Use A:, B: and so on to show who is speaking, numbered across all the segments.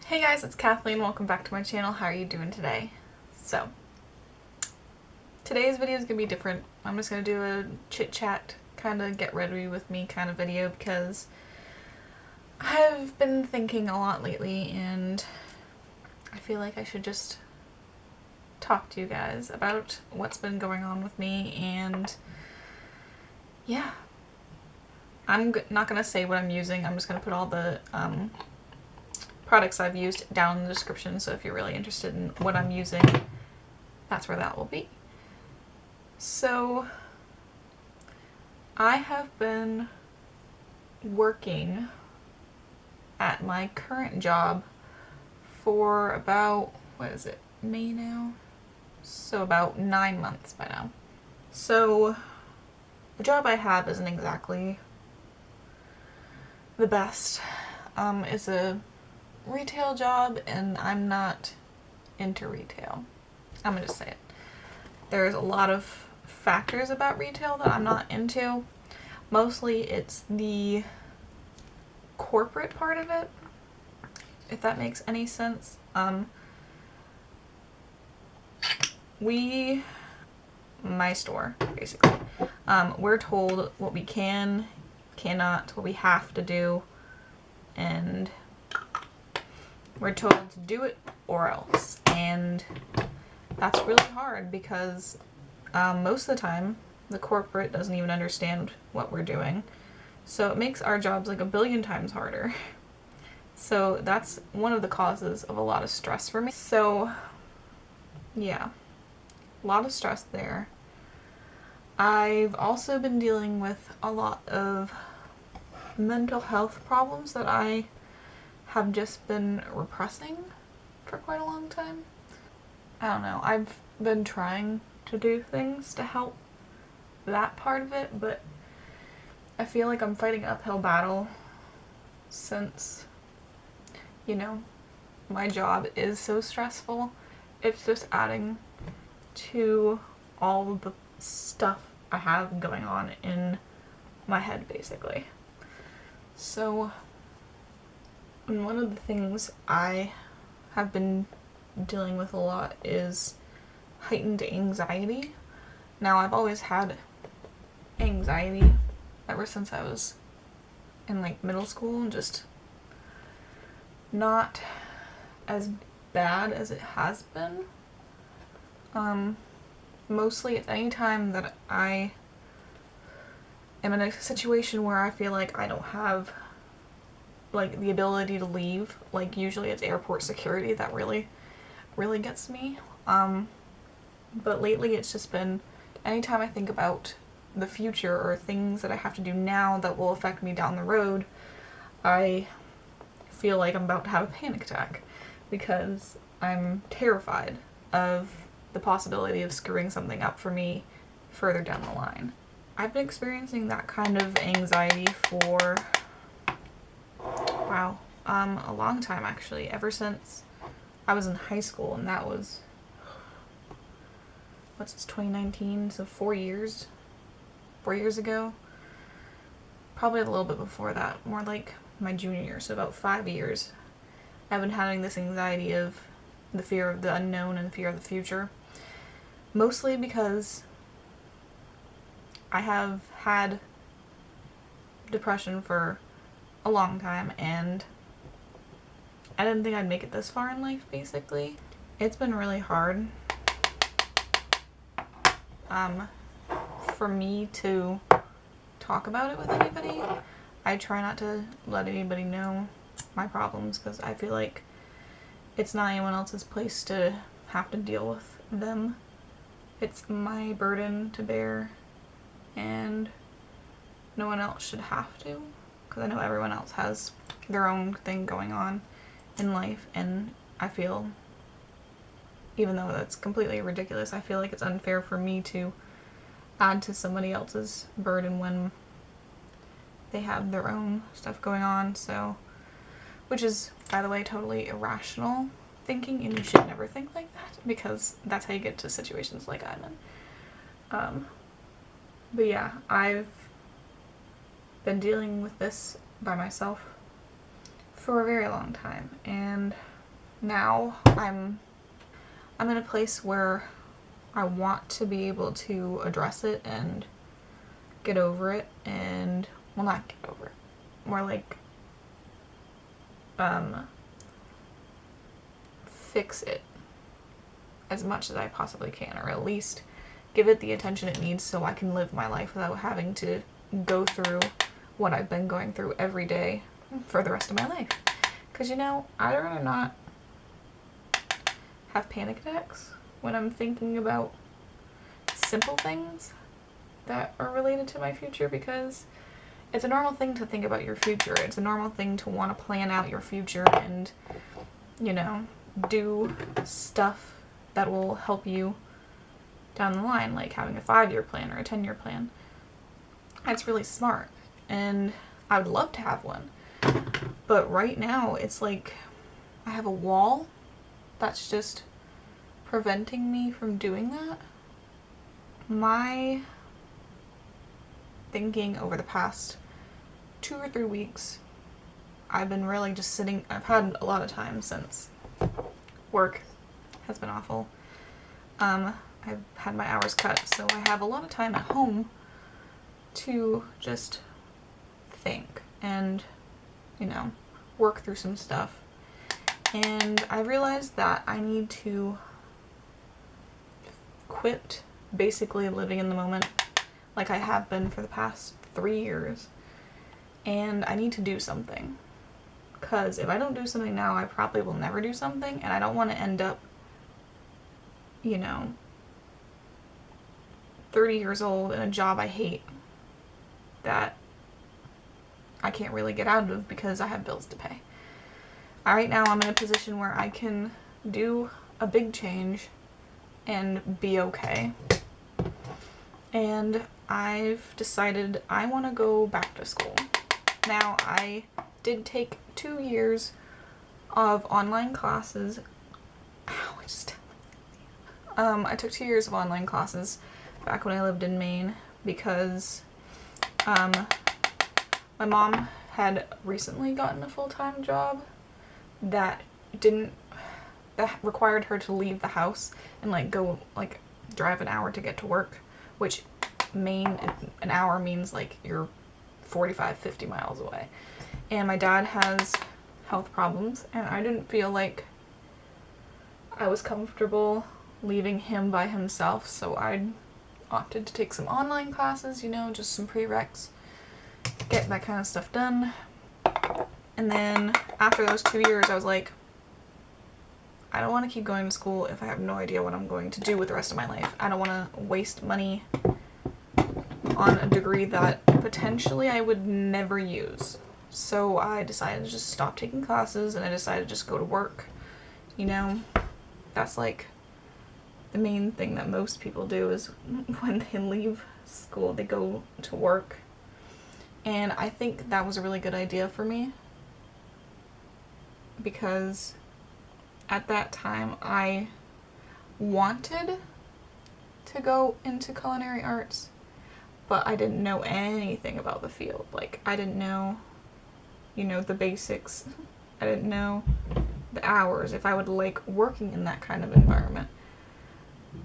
A: Hey guys, it's Kathleen. Welcome back to my channel. How are you doing today? So, today's video is going to be different. I'm just going to do a chit chat, kind of get ready with me kind of video because I've been thinking a lot lately and I feel like I should just talk to you guys about what's been going on with me. And yeah, I'm not going to say what I'm using. I'm just going to put all the products I've used down in the description, so if you're really interested in what I'm using, that's where that will be. So, I have been working at my current job for about, May now? So about 9 months by now. So, the job I have isn't exactly the best. It's a retail job and I'm not into retail. I'm gonna just say it. There's a lot of factors about retail that I'm not into. Mostly it's the corporate part of it, if that makes any sense. My store, basically, we're told what we can, cannot, what we have to do, and we're told to do it or else. And that's really hard because most of the time the corporate doesn't even understand what we're doing. So it makes our jobs like a billion times harder. So that's one of the causes of a lot of stress for me. So yeah, a lot of stress there. I've also been dealing with a lot of mental health problems that I have just been repressing for quite a long time. I don't know, I've been trying to do things to help that part of it, but I feel like I'm fighting an uphill battle since, you know, my job is so stressful. It's just adding to all the stuff I have going on in my head, basically. So, one of the things I have been dealing with a lot is heightened anxiety. Now, I've always had anxiety ever since I was in like middle school, and just not as bad as it has been. Mostly it's any time that I am in a situation where I feel like I don't have like the ability to leave. Like usually it's airport security that really gets me. But lately it's just been anytime I think about the future or things that I have to do now that will affect me down the road, I feel like I'm about to have a panic attack because I'm terrified of the possibility of screwing something up for me further down the line. I've been experiencing that kind of anxiety for, wow, a long time actually, ever since I was in high school, and that was, 2019, so 4 years ago. Probably a little bit before that, more like my junior year, so about 5 years. I've been having this anxiety of the fear of the unknown and the fear of the future. Mostly because I have had depression for a long time and I didn't think I'd make it this far in life, basically. It's been really hard for me to talk about it with anybody. I try not to let anybody know my problems because I feel like it's not anyone else's place to have to deal with them. It's my burden to bear and no one else should have to, because I know everyone else has their own thing going on in life, and I feel, even though that's completely ridiculous, I feel like it's unfair for me to add to somebody else's burden when they have their own stuff going on. So, which is, by the way, totally irrational thinking, and you should never think like that because that's how you get to situations like I'm in. But yeah, I've been dealing with this by myself for a very long time, and now I'm in a place where I want to be able to address it and get over it, and, well, not get over it, more like, fix it as much as I possibly can, or at least give it the attention it needs so I can live my life without having to go through what I've been going through every day for the rest of my life. Because, you know, I'd rather not have panic attacks when I'm thinking about simple things that are related to my future, because it's a normal thing to think about your future. It's a normal thing to want to plan out your future and, you know, do stuff that will help you down the line, like having a 5-year plan or a 10-year plan. That's really smart, and I would love to have one. But right now, it's like I have a wall that's just preventing me from doing that. My thinking over the past 2 or 3 weeks, I've been really just sitting. I've had a lot of time since work has been awful. I've had my hours cut, so I have a lot of time at home to just think and, you know, work through some stuff. And I realized that I need to quit basically living in the moment like I have been for the past 3 years. And I need to do something. Because if I don't do something now, I probably will never do something, and I don't want to end up, you know, 30 years old in a job I hate that I can't really get out of because I have bills to pay. Right now I'm in a position where I can do a big change and be okay. And I've decided I want to go back to school. Now, I did take 2 years of online classes. I took 2 years of online classes back when I lived in Maine because my mom had recently gotten a full-time job that required her to leave the house and like go like drive an hour to get to work, which Maine, an hour means like you're 45-50 miles away. And my dad has health problems, and I didn't feel like I was comfortable leaving him by himself, so I opted to take some online classes, you know, just some prereqs, get that kind of stuff done. And then after those 2 years, I was like, I don't want to keep going to school if I have no idea what I'm going to do with the rest of my life. I don't want to waste money on a degree that potentially I would never use. So I decided to just stop taking classes, and I decided to just go to work. You know, that's like the main thing that most people do is when they leave school, they go to work. And I think that was a really good idea for me, because at that time I wanted to go into culinary arts, but I didn't know anything about the field. Like, I didn't know, you know, the basics. I didn't know the hours, if I would like working in that kind of environment.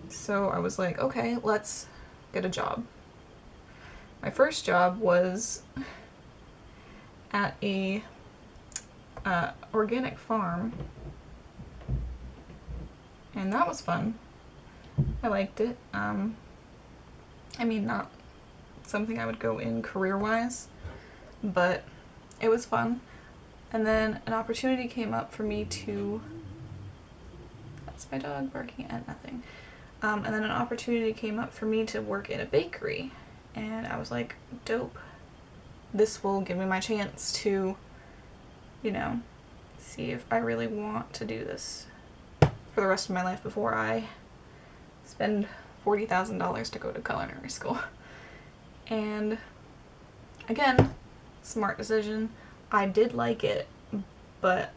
A: So I was like, okay, let's get a job. My first job was at a organic farm, and that was fun. I liked it. I mean, not something I would go in career-wise, but it was fun. And then an opportunity came up for me to... That's my dog barking at nothing. And then an opportunity came up for me to work in a bakery. And I was like, dope. This will give me my chance to, you know, see if I really want to do this for the rest of my life before I spend $40,000 to go to culinary school. And again, smart decision. I did like it, but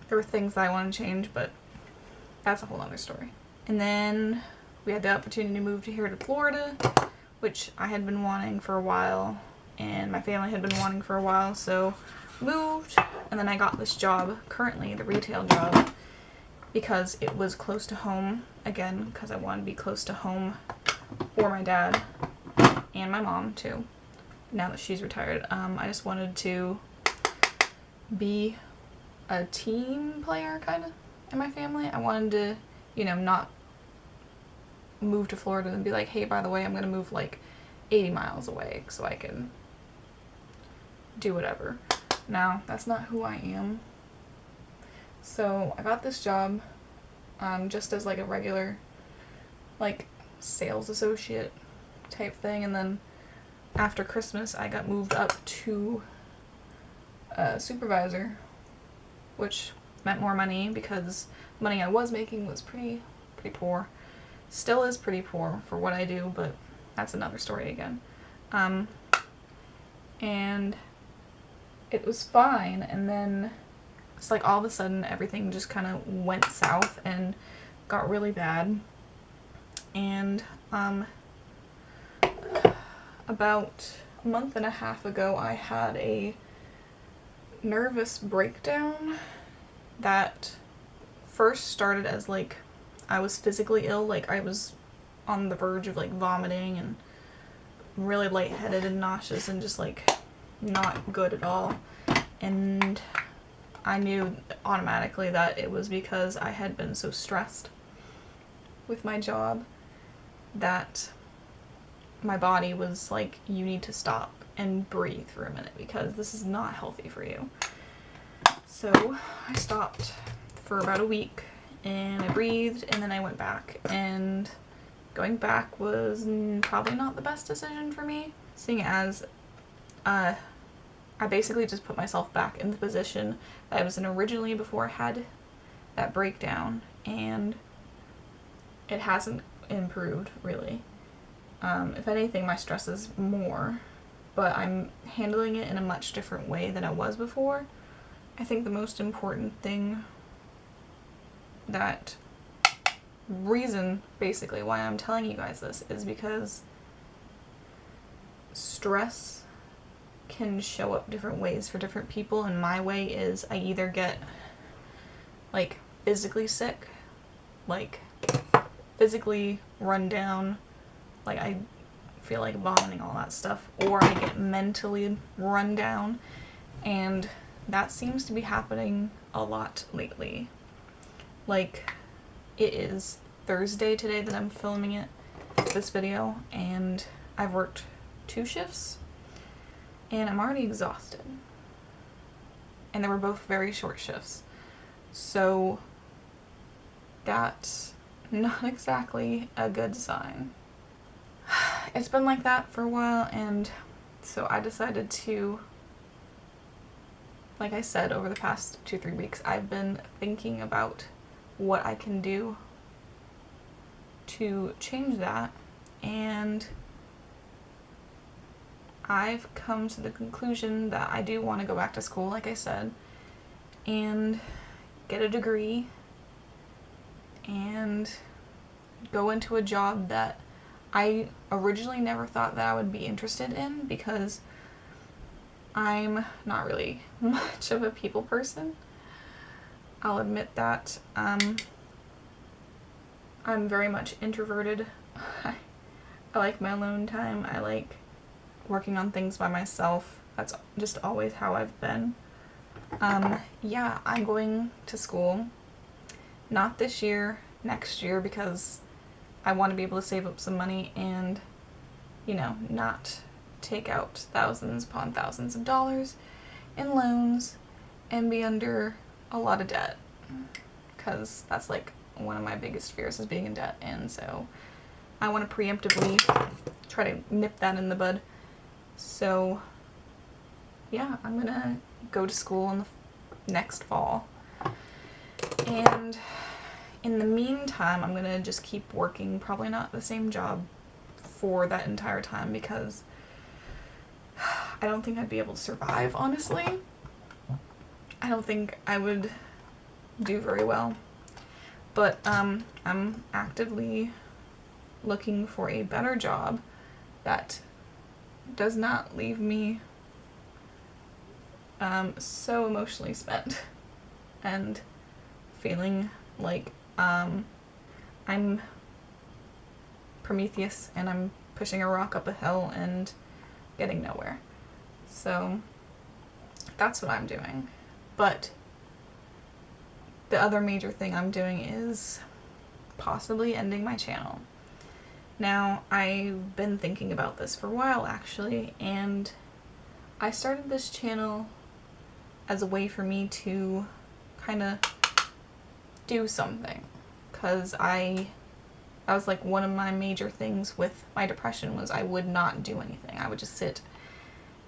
A: there were things that I wanted to change, but that's a whole other story. And then we had the opportunity to move here to Florida, which I had been wanting for a while, and my family had been wanting for a while, so moved, And then I got this job, currently the retail job, because it was close to home, again, because I wanted to be close to home for my dad and my mom too, now that she's retired. I just wanted to be a team player kind of in my family. I wanted to, you know, not move to Florida and be like, hey, by the way, I'm going to move like 80 miles away so I can do whatever. Now, that's not who I am. So I got this job just as like a regular like sales associate type thing, and then after Christmas I got moved up to supervisor, which meant more money because the money I was making was pretty poor. Still is pretty poor for what I do, but that's another story again. And it was fine, and then it's like all of a sudden everything just kind of went south and got really bad. And about a month and a half ago I had a nervous breakdown that first started as like I was physically ill, like I was on the verge of like vomiting and really lightheaded and nauseous and just like not good at all. And I knew automatically that it was because I had been so stressed with my job that my body was like, you need to stop and breathe for a minute because this is not healthy for you. So I stopped for about a week and I breathed, and then I went back, and going back was probably not the best decision for me, seeing as I basically just put myself back in the position that I was in originally before I had that breakdown, and it hasn't improved really. If anything, my stress is more, but I'm handling it in a much different way than I was before. I think the most important thing, that reason basically why I'm telling you guys this, is because stress can show up different ways for different people, and my way is I either get like physically sick, like physically run down, like I feel like vomiting, all that stuff, or I get mentally run down, and that seems to be happening a lot lately. Like, it is Thursday today that I'm filming it, this video, and I've worked 2 shifts and I'm already exhausted, and they were both very short shifts, so that's not exactly a good sign. It's been like that for a while, and so I decided to, like I said, over the past 2-3 weeks I've been thinking about what I can do to change that, and I've come to the conclusion that I do want to go back to school, like I said, and get a degree and go into a job that I originally never thought that I would be interested in, because I'm not really much of a people person. I'll admit that. I'm very much introverted. I like my alone time. I like working on things by myself. That's just always how I've been. Yeah, I'm going to school. Not this year, next year, because I want to be able to save up some money and, you know, not take out thousands upon thousands of dollars in loans and be under a lot of debt, because that's like one of my biggest fears, is being in debt, and so I want to preemptively try to nip that in the bud. So yeah, I'm gonna go to school in the next fall, and in the meantime I'm gonna just keep working, probably not the same job for that entire time, because I don't think I'd be able to survive, honestly. I don't think I would do very well. But I'm actively looking for a better job that does not leave me so emotionally spent and feeling like I'm Prometheus and I'm pushing a rock up a hill and getting nowhere. So that's what I'm doing. But the other major thing I'm doing is possibly ending my channel. Now, I've been thinking about this for a while actually, and I started this channel as a way for me to kind of do something, because I was like, one of my major things with my depression was I would not do anything. I would just sit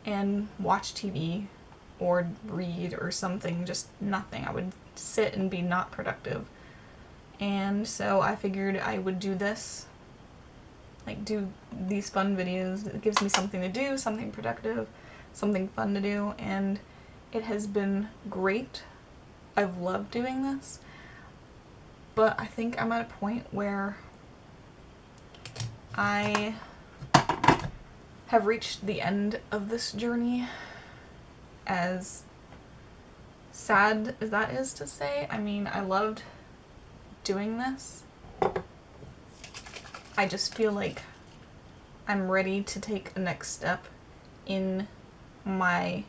A: and watch TV or read or something, just nothing. I would sit and be not productive. And so I figured I would do this, like do these fun videos. It gives me something to do, something productive, something fun to do, and it has been great. I've loved doing this, but I think I'm at a point where I have reached the end of this journey, as sad as that is to say. I mean, I loved doing this. I just feel like I'm ready to take a next step in my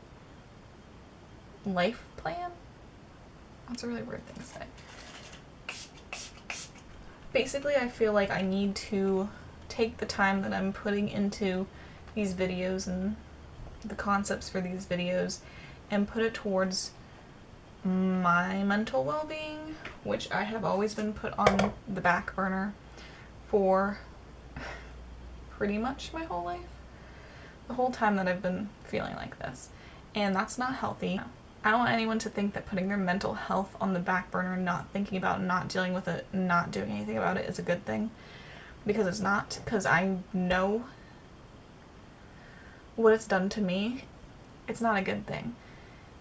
A: life plan. That's a really weird thing to say. Basically, I feel like I need to take the time that I'm putting into these videos and the concepts for these videos and put it towards my mental well-being, which I have always been put on the back burner for pretty much my whole life. The whole time that I've been feeling like this. And that's not healthy. I don't want anyone to think that putting their mental health on the back burner and not thinking about it, not dealing with it, not doing anything about it is a good thing. Because it's not. Because I know what it's done to me. It's not a good thing.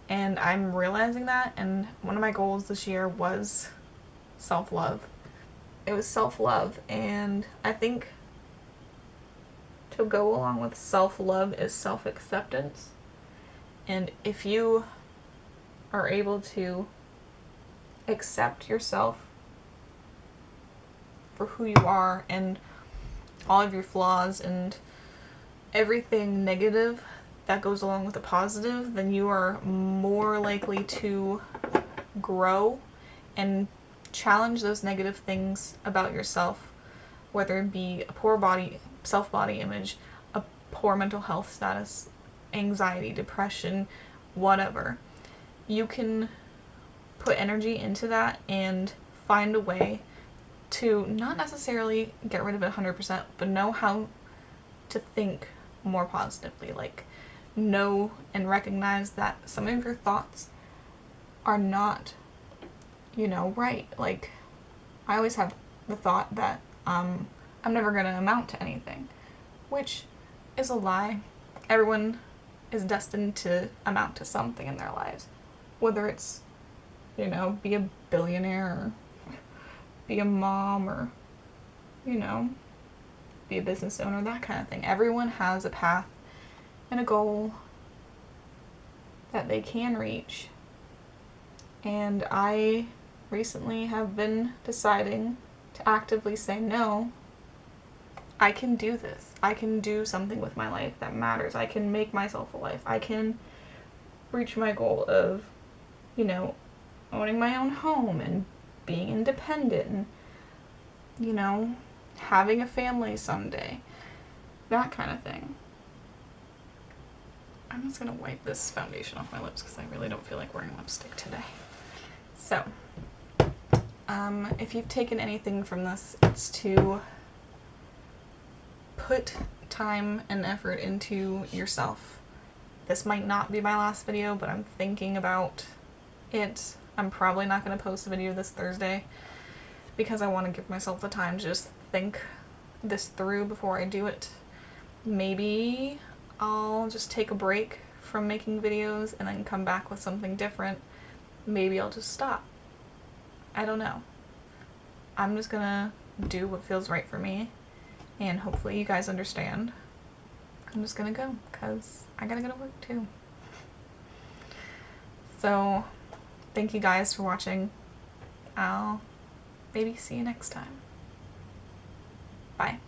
A: And I'm realizing that, and one of my goals this year was self-love. It was self-love, and I think to go along with self-love is self-acceptance. And if you are able to accept yourself for who you are and all of your flaws and everything negative that goes along with the positive, then you are more likely to grow and challenge those negative things about yourself, whether it be a poor self-body image, a poor mental health status, anxiety, depression, whatever. You can put energy into that and find a way to not necessarily get rid of it 100%, but know how to think more positively. Like, know and recognize that some of your thoughts are not, right. Like, I always have the thought that I'm never going to amount to anything, which is a lie. Everyone is destined to amount to something in their lives, whether it's, be a billionaire or be a mom or, be a business owner, that kind of thing. Everyone has a path and a goal that they can reach. And I recently have been deciding to actively say, no, I can do this. I can do something with my life that matters. I can make myself a life. I can reach my goal of, owning my own home and being independent and, having a family someday. That kind of thing. I'm just going to wipe this foundation off my lips because I really don't feel like wearing lipstick today. So, if you've taken anything from this, it's to put time and effort into yourself. This might not be my last video, but I'm thinking about it. I'm probably not going to post a video this Thursday because I want to give myself the time to just think this through before I do it. Maybe I'll just take a break from making videos and then come back with something different. Maybe I'll just stop. I don't know. I'm just gonna do what feels right for me, and hopefully you guys understand. I'm just gonna go because I gotta go to work too. So thank you guys for watching. I'll maybe see you next time. Bye.